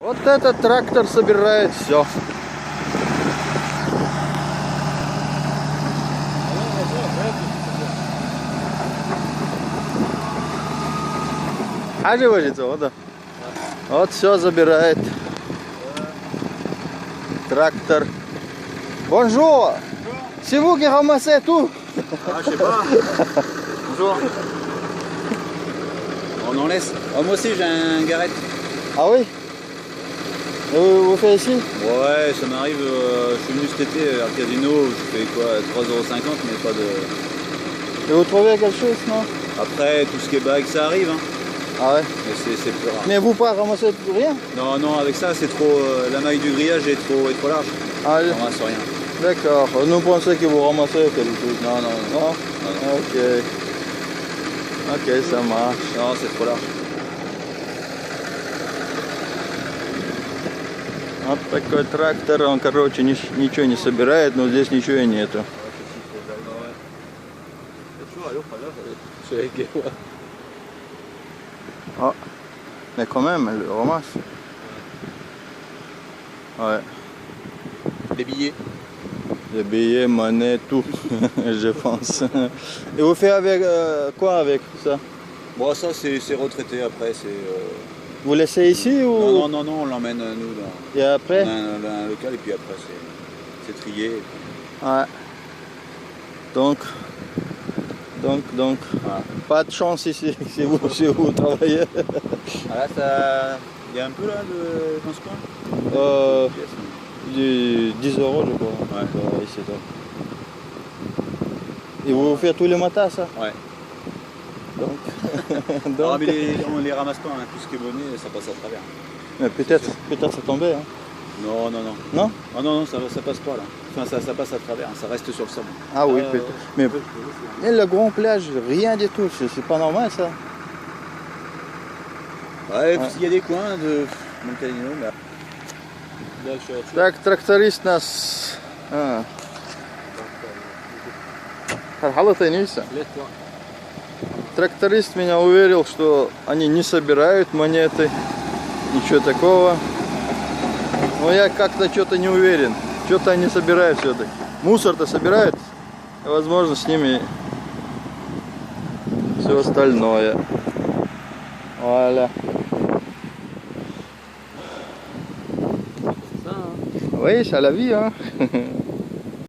Вот этот трактор собирает все. А живется, вот да. Вот все забирает. Трактор. Bonjour. C'est vous qui ramassez tout? Ah, je sais pas. Bonjour. On en laisse. Oh, moi aussi j'ai un Garrett. Ah oui? Vous faites ici? Ouais, ça m'arrive. Je suis venu cet été à Casino. Je fais quoi, 3,50 € mais pas de. Et vous trouvez quelque chose, non? Après, tout ce qui est bague, ça arrive. Hein. Ah ouais? Mais c'est plus rare. Mais vous pas ramasser rien? Non, non, avec ça, c'est trop. La maille du grillage est trop large. Ah, On ramasse rien. d'accord. Nous pensons que vous ramassez quelque chose. Non, non, non. Non? Non, non. Ok. Ok, ça marche. Non, c'est trop large. Вот такой трактор, он, короче, ничего не собирает, но здесь ничего и нету. Ah, mais quand même, elle le ramasse. Ouais. Des billets. Des billets, monnaie, tout, je pense. Et vous faites avec quoi avec ça? Bon, ça, c'est retraité après. Vous laissez ici ou? Non, non, non, non, on l'emmène nous dans. Et après? On a un local et puis après c'est trié. Ouais. Donc, Voilà. pas de chance ici, si vous travaillez. Ah là, ça. Il y a un peu là de. Dans ce coin 10 € je crois. Ouais. Ici, toi. Et vous faites tous les matins ça? Ouais. Donc, Ah, mais on les ramasse pas, hein. Tout ce qui est bonnet, ça passe à travers. mais peut-être ça tombait. Hein. Non, non, non. Non? Ah non, non, ça passe pas là. Enfin, ça passe à travers, hein. Ça reste sur le sable. Ah oui, peut-être. Mais le grand plage, rien du tout, c'est pas normal ça. Ouais, il y a des coins de Montalino, mais. Так, тракторист нас... Тракторист меня уверил, что они не собирают монеты, ничего такого. Но я как-то что-то не уверен. Что-то они собирают все-таки. Мусор-то собирают, возможно, с ними все остальное. Вуаля. Oui, c'est la vie, hein.